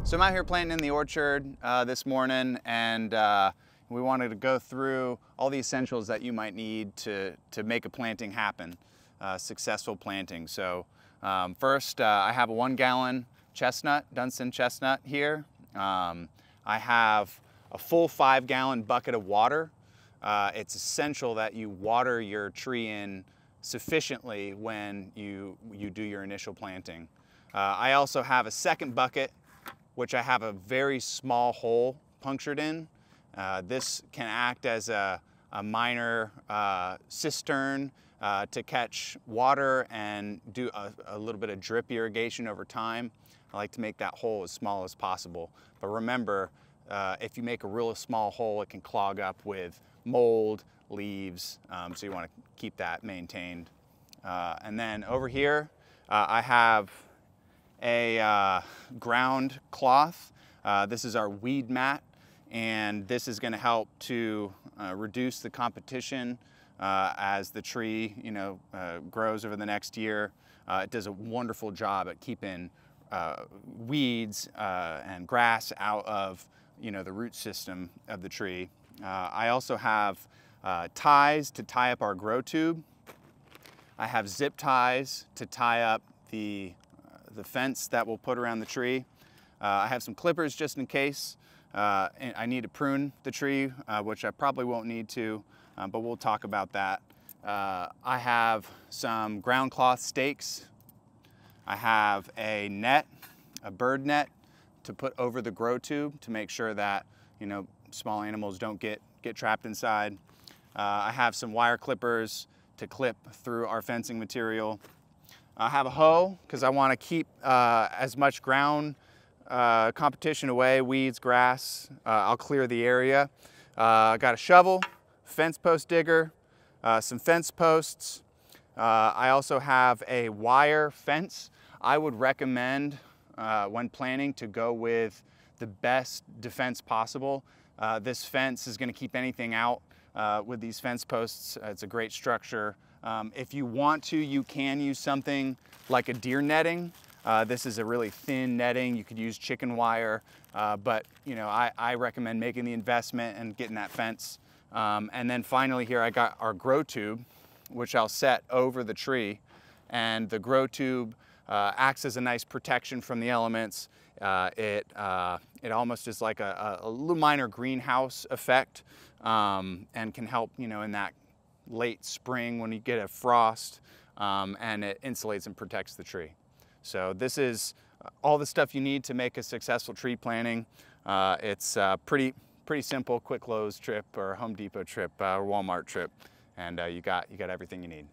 So I'm out here planting in the orchard this morning, and we wanted to go through all the essentials that you might need to make a planting happen, successful planting. So first, I have a 1 gallon chestnut, Dunstan chestnut here. I have a full 5 gallon bucket of water. It's essential that you water your tree in sufficiently when you do your initial planting. I also have a second bucket, which I have a very small hole punctured in. This can act as a minor cistern to catch water and do a little bit of drip irrigation over time. I like to make that hole as small as possible. But remember, if you make a real small hole, it can clog up with mold, leaves, so you want to keep that maintained. And then over here, I have a ground cloth. This is our weed mat, and this is going to help to reduce the competition as the tree grows over the next year. It does a wonderful job at keeping weeds and grass out of the root system of the tree. I also have ties to tie up our grow tube. I have zip ties to tie up the fence that we'll put around the tree. I have some clippers just in case I need to prune the tree, which I probably won't need to, but we'll talk about that. I have some ground cloth stakes. I have a net, a bird net, to put over the grow tube to make sure that small animals don't get trapped inside. I have some wire clippers to clip through our fencing material. I have a hoe because I want to keep as much ground competition away, weeds, grass. I'll clear the area. I got a shovel, fence post digger, some fence posts. I also have a wire fence. I would recommend when planning to go with the best defense possible. This fence is going to keep anything out with these fence posts. It's a great structure. If you want to, you can use something like a deer netting. This is a really thin netting. You could use chicken wire, but I recommend making the investment and getting that fence. And then finally here I got our grow tube, which I'll set over the tree. And the grow tube acts as a nice protection from the elements. It almost is like a little minor greenhouse effect, and can help in that late spring when you get a frost, and it insulates and protects the tree. So this is all the stuff you need to make a successful tree planting. It's a pretty simple, quick Lowe's trip or Home Depot trip or Walmart trip, and you got everything you need.